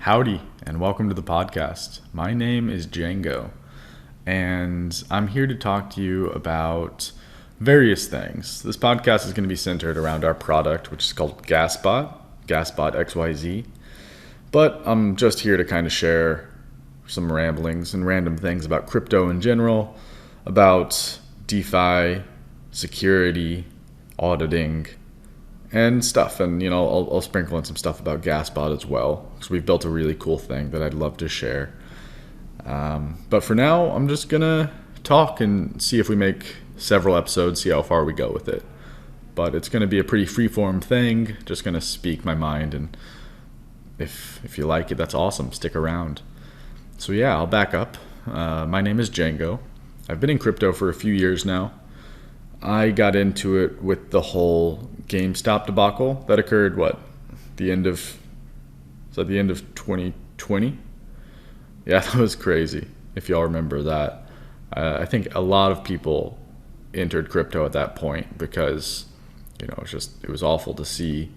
Howdy, and welcome to the podcast. My name is Django, and I'm here to talk to you about various things. This podcast is going to be centered around our product, which is called Gasbot.xyz. But I'm just here to kind of share some ramblings and random things about crypto in general, about DeFi, security, auditing, and stuff. And, I'll sprinkle in some stuff about Gasbot as well, because we've built a really cool thing that I'd love to share. But for now, I'm just going to talk and see if we make several episodes, see how far we go with it. But it's going to be a pretty freeform thing, just going to speak my mind. And if you like it, that's awesome. Stick around. So yeah, I'll back up. My name is Django. I've been in crypto for a few years now. I got into it with the whole GameStop debacle that occurred, the end of 2020? Yeah, that was crazy, if y'all remember that. I think a lot of people entered crypto at that point because, it was awful to see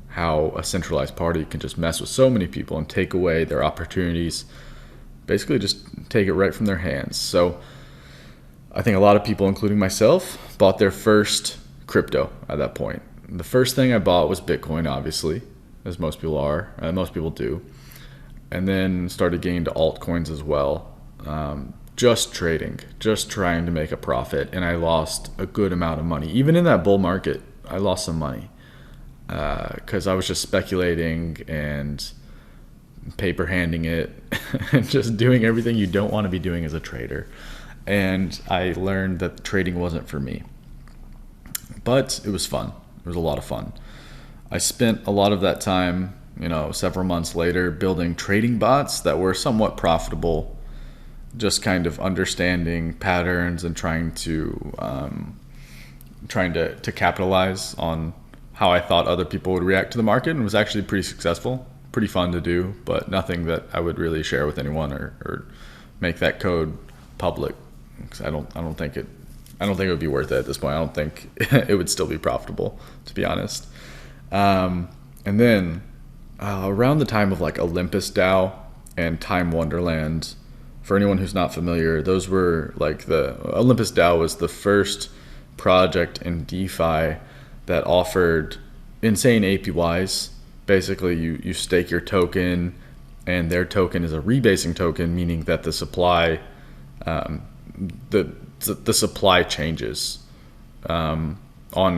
how a centralized party can just mess with so many people and take away their opportunities, basically just take it right from their hands. So I think a lot of people, including myself, bought their first crypto at that point. The first thing I bought was Bitcoin, obviously, as most people do. And then started getting into altcoins as well. Just trading, just trying to make a profit. And I lost a good amount of money. Even in that bull market, I lost some money. Because I was just speculating and paper handing it and just doing everything you don't want to be doing as a trader. And I learned that trading wasn't for me. But it was fun. It was a lot of fun. I spent a lot of that time, several months later, building trading bots that were somewhat profitable, just kind of understanding patterns and trying to capitalize on how I thought other people would react to the market, and it was actually pretty successful, pretty fun to do, but nothing that I would really share with anyone or make that code public. I don't think it would be worth it at this point. I don't think it would still be profitable, to be honest. And then around the time of Olympus DAO and Time Wonderland, for anyone who's not familiar, those were the Olympus DAO was the first project in DeFi that offered insane APYs. Basically, you stake your token, and their token is a rebasing token, meaning that the supply the supply changes on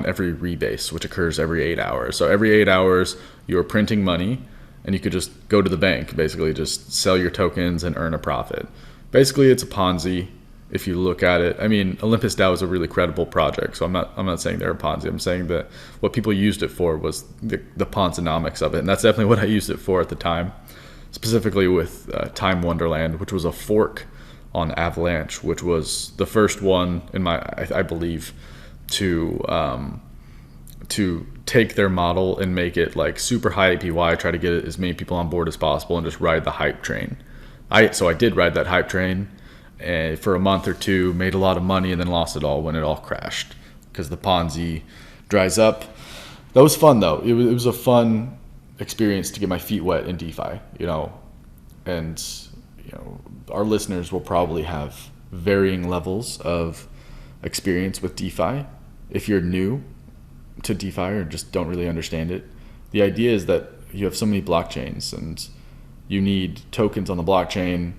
every rebase, which occurs every 8 hours. So every 8 hours, you're printing money, and you could just go to the bank, basically just sell your tokens and earn a profit. Basically, it's a Ponzi if you look at it. I mean, Olympus DAO is a really credible project, so I'm not saying they're a Ponzi. I'm saying that what people used it for was the Ponzonomics of it, and that's definitely what I used it for at the time, specifically with Time Wonderland, which was a fork on Avalanche, which was the first one I believe to take their model and make it super high APY, try to get as many people on board as possible, and just ride the hype train. So I did ride that hype train for a month or two, made a lot of money, and then lost it all when it all crashed because the Ponzi dries up. That was fun though. It was a fun experience to get my feet wet in DeFi, and our listeners will probably have varying levels of experience with DeFi. If you're new to DeFi or just don't really understand it, the idea is that you have so many blockchains and you need tokens on the blockchain,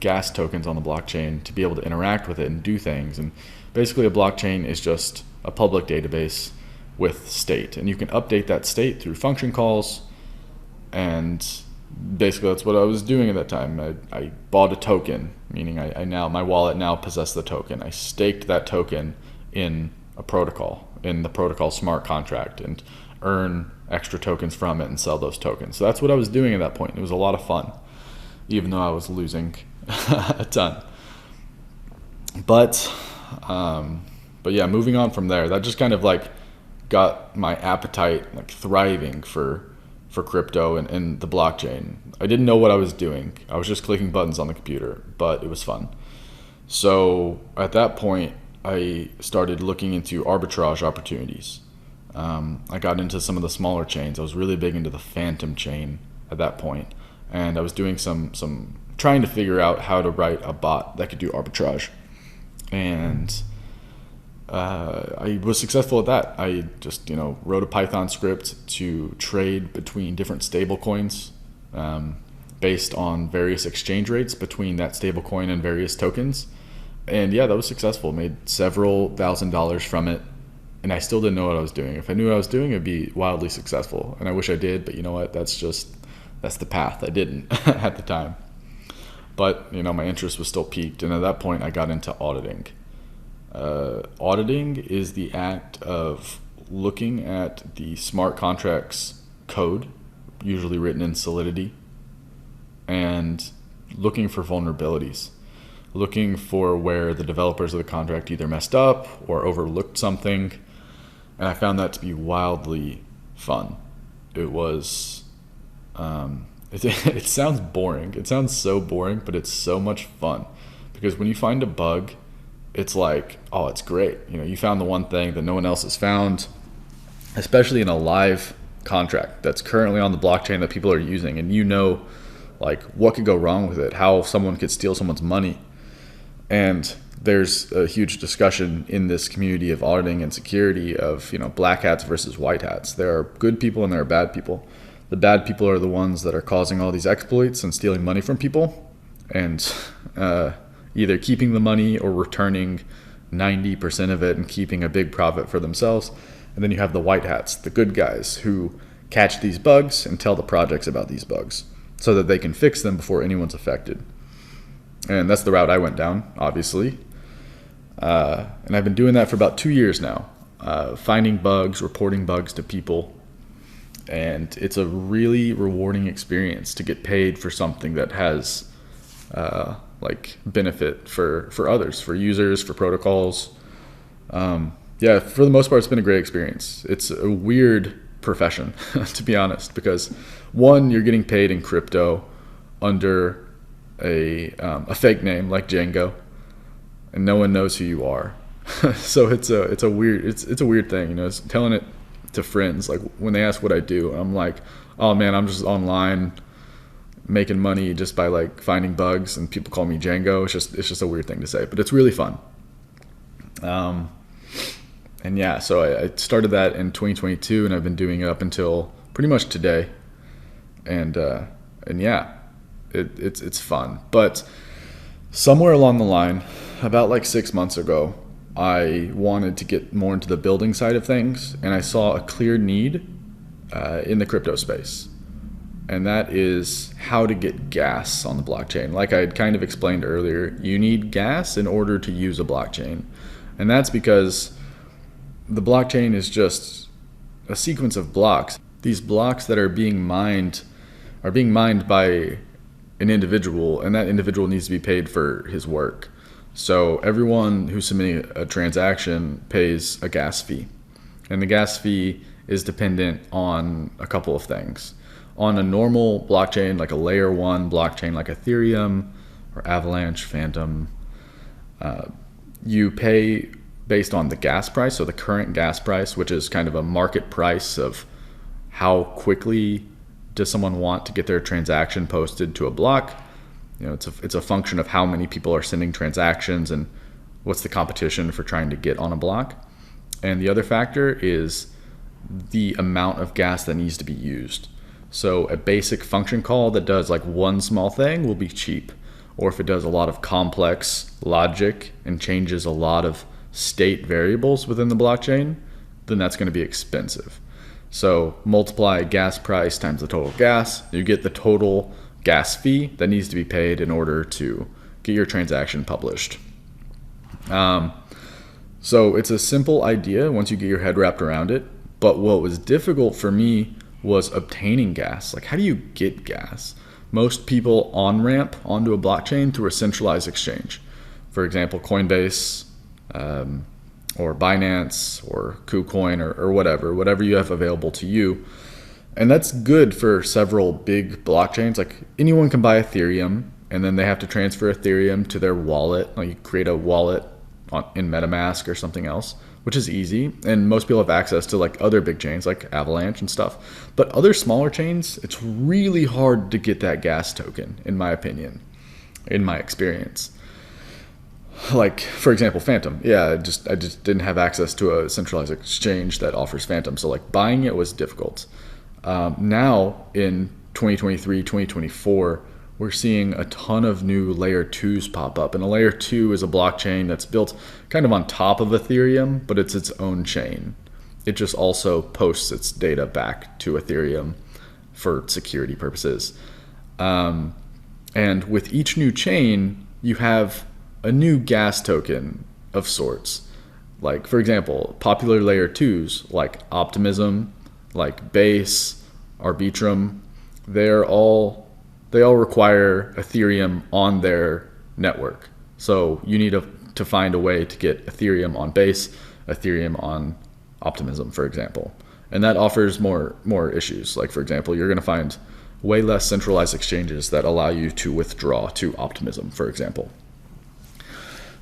gas tokens on the blockchain, to be able to interact with it and do things. And basically a blockchain is just a public database with state, and you can update that state through function calls. And basically that's what I was doing at that time. I bought a token, meaning my wallet now possessed the token. I staked that token in a protocol, in the protocol smart contract, and earn extra tokens from it and sell those tokens. So that's what I was doing at that point. It was a lot of fun, even though I was losing a ton. But yeah, moving on from there, that just kind of got my appetite thriving for crypto and the blockchain. I didn't know what I was doing. I was just clicking buttons on the computer, but it was fun. So at that point, I started looking into arbitrage opportunities. I got into some of the smaller chains. I was really big into the Phantom chain at that point, and I was doing some trying to figure out how to write a bot that could do arbitrage, and I was successful at that. I just wrote a Python script to trade between different stable coins based on various exchange rates between that stable coin and various tokens. And yeah, that was successful. Made several $1,000s from it, and I still didn't know what I was doing. If I knew what I was doing, it'd be wildly successful. And I wish I did, but you know what? That's the path. I didn't at the time. But my interest was still piqued, and at that point, I got into auditing. Auditing is the act of looking at the smart contracts code, usually written in Solidity, and looking for vulnerabilities. Looking for where the developers of the contract either messed up or overlooked something. And I found that to be wildly fun. It was, it sounds boring. It sounds so boring, but it's so much fun. Because when you find a bug, it's like, oh, it's great. You found the one thing that no one else has found, especially in a live contract that's currently on the blockchain that people are using. And like what could go wrong with it, how someone could steal someone's money. And there's a huge discussion in this community of auditing and security of, black hats versus white hats. There are good people and there are bad people. The bad people are the ones that are causing all these exploits and stealing money from people and either keeping the money or returning 90% of it and keeping a big profit for themselves. And then you have the white hats, the good guys who catch these bugs and tell the projects about these bugs so that they can fix them before anyone's affected. And that's the route I went down, obviously. And I've been doing that for about 2 years now, finding bugs, reporting bugs to people. And it's a really rewarding experience to get paid for something that has benefit for others, for users, for protocols. Yeah, for the most part, it's been a great experience. It's a weird profession, to be honest, because one, you're getting paid in crypto under a fake name like Django, and no one knows who you are. So it's a weird thing. Telling it to friends, like when they ask what I do, I'm like, oh man, I'm just online making money just by finding bugs, and people call me Django. It's just a weird thing to say, but it's really fun. And yeah, so I started that in 2022, and I've been doing it up until pretty much today. And yeah, it's fun. But somewhere along the line, about 6 months ago, I wanted to get more into the building side of things, and I saw a clear need in the crypto space. And that is how to get gas on the blockchain. Like I had kind of explained earlier, you need gas in order to use a blockchain. And that's because the blockchain is just a sequence of blocks. These blocks that are being mined by an individual, and that individual needs to be paid for his work. So everyone who's submitting a transaction pays a gas fee. And the gas fee is dependent on a couple of things. On a normal blockchain, like a layer 1 blockchain like Ethereum or Avalanche, Phantom, you pay based on the gas price, so the current gas price, which is kind of a market price of how quickly does someone want to get their transaction posted to a block. It's a function of how many people are sending transactions and what's the competition for trying to get on a block. And the other factor is the amount of gas that needs to be used. So a basic function call that does one small thing will be cheap. Or if it does a lot of complex logic and changes a lot of state variables within the blockchain, then that's going to be expensive. So multiply gas price times the total gas, you get the total gas fee that needs to be paid in order to get your transaction published. So it's a simple idea once you get your head wrapped around it. But what was difficult for me was obtaining gas. How do you get gas? Most people on-ramp onto a blockchain through a centralized exchange. For example, Coinbase, or Binance, or KuCoin, or whatever you have available to you. And that's good for several big blockchains. Anyone can buy Ethereum, and then they have to transfer Ethereum to their wallet. You create a wallet in MetaMask or something else. which is easy. And most people have access to like other big chains like Avalanche and stuff. But other smaller chains, it's really hard to get that gas token, in my opinion, in my experience. Like, for example, Phantom. Yeah, I just didn't have access to a centralized exchange that offers Phantom. So like buying it was difficult. Now in 2023, 2024, we're seeing a ton of new layer 2s pop up. And a layer 2 is a blockchain that's built kind of on top of Ethereum, but it's its own chain. It just also posts its data back to Ethereum for security purposes. And with each new chain, you have a new gas token of sorts. Like, for example, popular layer 2s like Optimism, like Base, Arbitrum, they all require Ethereum on their network. So you need to find a way to get Ethereum on Base, Ethereum on Optimism, for example. And that offers more issues. Like, for example, you're going to find way less centralized exchanges that allow you to withdraw to Optimism, for example.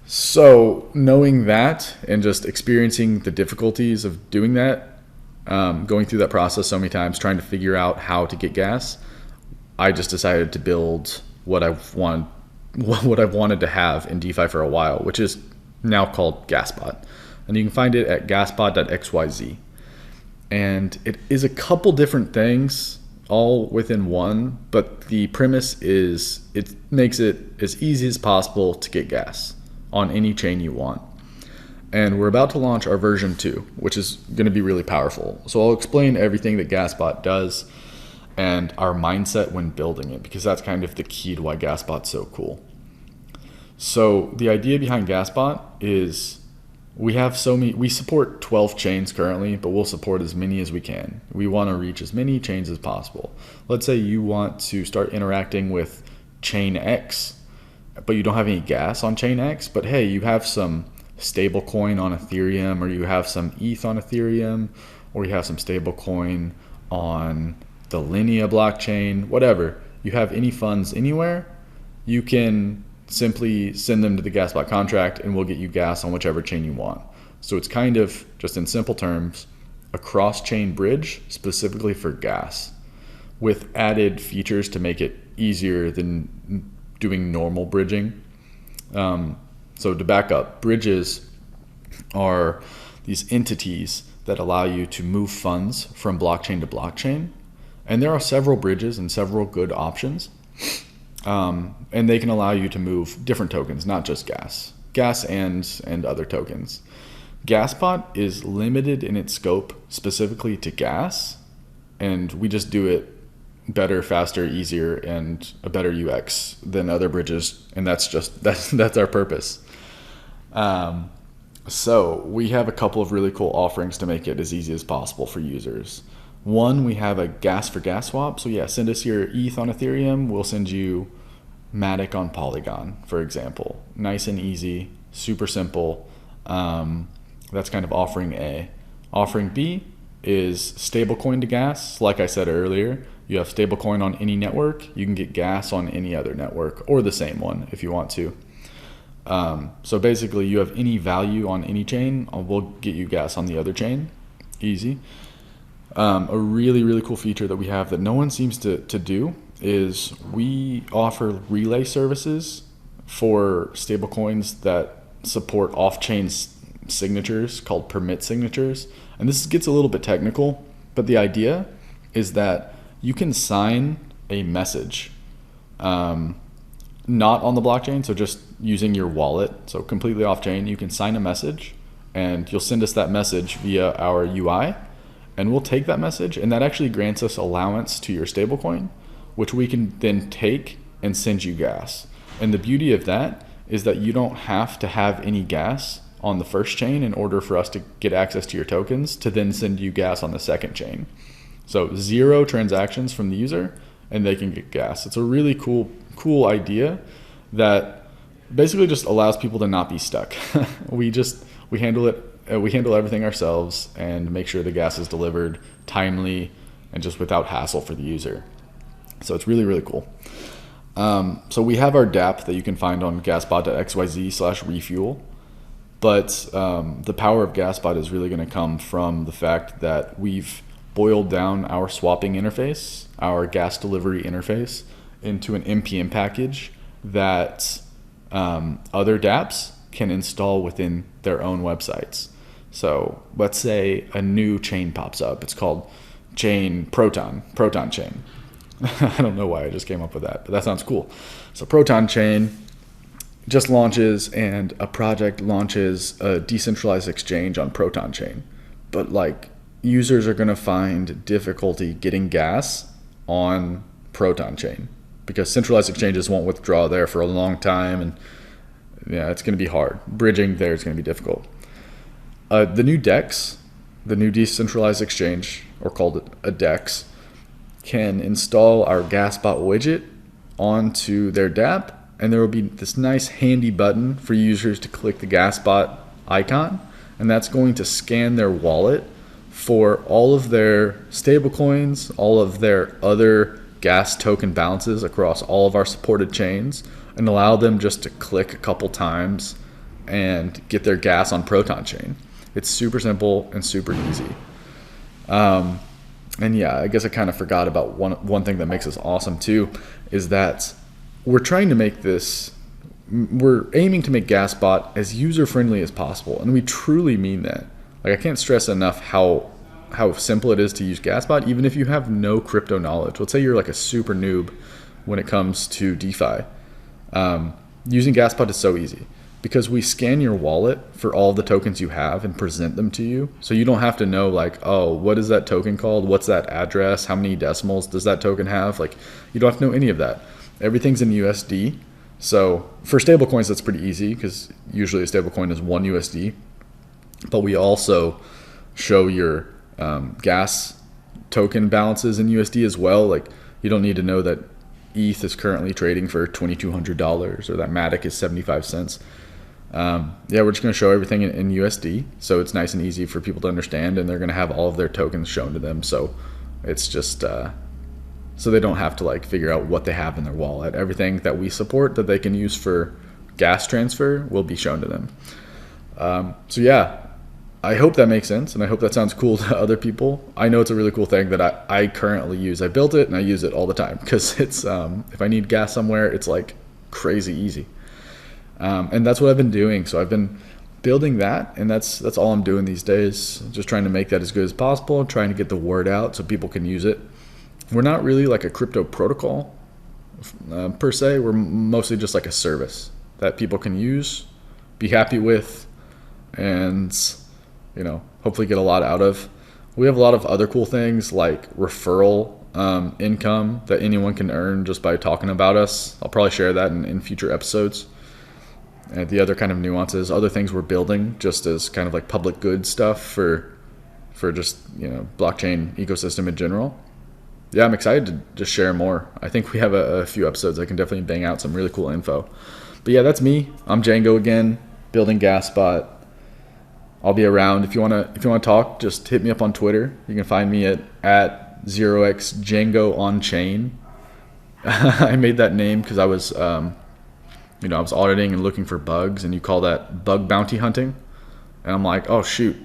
So knowing that and just experiencing the difficulties of doing that, going through that process so many times, trying to figure out how to get gas, I just decided to build what I've wanted to have in DeFi for a while, which is now called Gasbot. And you can find it at Gasbot.xyz. And it is a couple different things all within one, but the premise is it makes it as easy as possible to get gas on any chain you want. And we're about to launch our version 2, which is going to be really powerful. So I'll explain everything that Gasbot does and our mindset when building it, because that's kind of the key to why Gasbot's so cool. So the idea behind Gasbot is we support 12 chains currently, but we'll support as many as we can. We want to reach as many chains as possible. Let's say you want to start interacting with chain X, but you don't have any gas on chain X, but hey, you have some stable coin on Ethereum, or you have some ETH on Ethereum, or you have some stable coin on the Linea blockchain, whatever. You have any funds anywhere, you can simply send them to the Gasbot contract and we'll get you gas on whichever chain you want. So it's kind of, just in simple terms, a cross-chain bridge specifically for gas, with added features to make it easier than doing normal bridging. So to back up, bridges are these entities that allow you to move funds from blockchain to blockchain. And there are several bridges and several good options. And they can allow you to move different tokens, not just gas and other tokens. Gasbot is limited in its scope specifically to gas, and we just do it better, faster, easier, and a better UX than other bridges, and that's our purpose. So we have a couple of really cool offerings to make it as easy as possible for users. One, we have a gas for gas swap. So yeah, send us your ETH on Ethereum. We'll send you Matic on Polygon, for example. Nice and easy, super simple. That's kind of offering A. Offering B is stablecoin to gas. Like I said earlier, you have stablecoin on any network. You can get gas on any other network, or the same one if you want to. So basically, you have any value on any chain, we'll get you gas on the other chain. Easy. A really, really cool feature that we have that no one seems to do is we offer relay services for stablecoins that support off-chain signatures called permit signatures. And this gets a little bit technical, but the idea is that you can sign a message, not on the blockchain, so just using your wallet, so completely off-chain. You can sign a message, and you'll send us that message via our UI, and we'll take that message, and that actually grants us allowance to your stablecoin, which we can then take and send you gas. And the beauty of that is that you don't have to have any gas on the first chain in order for us to get access to your tokens to then send you gas on the second chain. So 0 transactions from the user, and they can get gas. It's a really cool idea that basically just allows people to not be stuck. we handle it. We handle everything ourselves and make sure the gas is delivered timely and just without hassle for the user. So it's really, really cool. So we have our dApp that you can find on gasbot.xyz/refuel. But the power of Gasbot is really going to come from the fact that we've boiled down our swapping interface, our gas delivery interface, into an NPM package that other dApps can install within their own websites. So let's say a new chain pops up. It's called Proton chain. I don't know why I just came up with that, but that sounds cool. So Proton chain just launches, and a project launches a decentralized exchange on Proton chain. But like, users are going to find difficulty getting gas on Proton chain because centralized exchanges won't withdraw there for a long time, and yeah, it's going to be hard. Bridging there is going to be difficult. The new DEX, the new decentralized exchange, or called it a DEX, can install our Gasbot widget onto their dApp, and there will be this nice handy button for users to click the Gasbot icon, and that's going to scan their wallet for all of their stablecoins, all of their other gas token balances across all of our supported chains, and allow them just to click a couple times and get their gas on Proton chain. It's super simple and super easy. And yeah, I guess I kind of forgot about one thing that makes us awesome too, is that we're aiming to make Gasbot as user-friendly as possible, and we truly mean that. Like, I can't stress enough how simple it is to use Gasbot, even if you have no crypto knowledge. Let's say you're like a super noob when it comes to DeFi. Using Gasbot is so easy because we scan your wallet for all the tokens you have and present them to you. So you don't have to know like, oh, what is that token called? What's that address? How many decimals does that token have? Like, you don't have to know any of that. Everything's in USD. So for stablecoins, that's pretty easy because usually a stablecoin is 1 USD. But we also show your gas token balances in USD as well. Like, you don't need to know that ETH is currently trading for $2,200 or that Matic is 75 cents. Yeah, we're just going to show everything in USD, so it's nice and easy for people to understand, and they're going to have all of their tokens shown to them. So it's just so they don't have to like figure out what they have in their wallet. Everything that we support that they can use for gas transfer will be shown to them. So yeah, I hope that makes sense, and I hope that sounds cool to other people. I know it's a really cool thing that I currently use. I built it and I use it all the time because it's if I need gas somewhere, it's like crazy easy. And that's what I've been doing. So I've been building that, and that's all I'm doing these days. Just trying to make that as good as possible, trying to get the word out so people can use it. We're not really like a crypto protocol per se. We're mostly just like a service that people can use, be happy with, and hopefully get a lot out of. We have a lot of other cool things like referral income that anyone can earn just by talking about us. I'll probably share that in future episodes. And the other kind of nuances, other things we're building just as kind of like public good stuff for just, blockchain ecosystem in general. Yeah, I'm excited to just share more. I think we have a few episodes. I can definitely bang out some really cool info. But yeah, that's me. I'm Django again, building Gasbot. I'll be around. If you wanna talk, just hit me up on Twitter. You can find me at 0xDjango on chain. I made that name because I was I was auditing and looking for bugs, and you call that bug bounty hunting. And I'm like, oh shoot,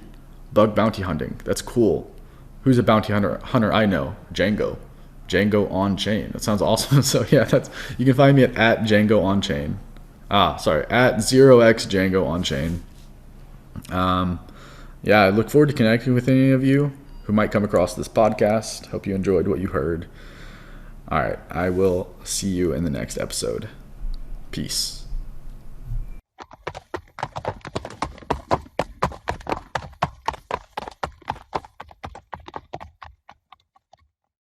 bug bounty hunting. That's cool. Who's a bounty hunter I know? Django on chain. That sounds awesome. So yeah, you can find me at Django on chain. At 0xDjango on chain. Yeah, I look forward to connecting with any of you who might come across this podcast. Hope you enjoyed what you heard. All right, I will see you in the next episode. Peace.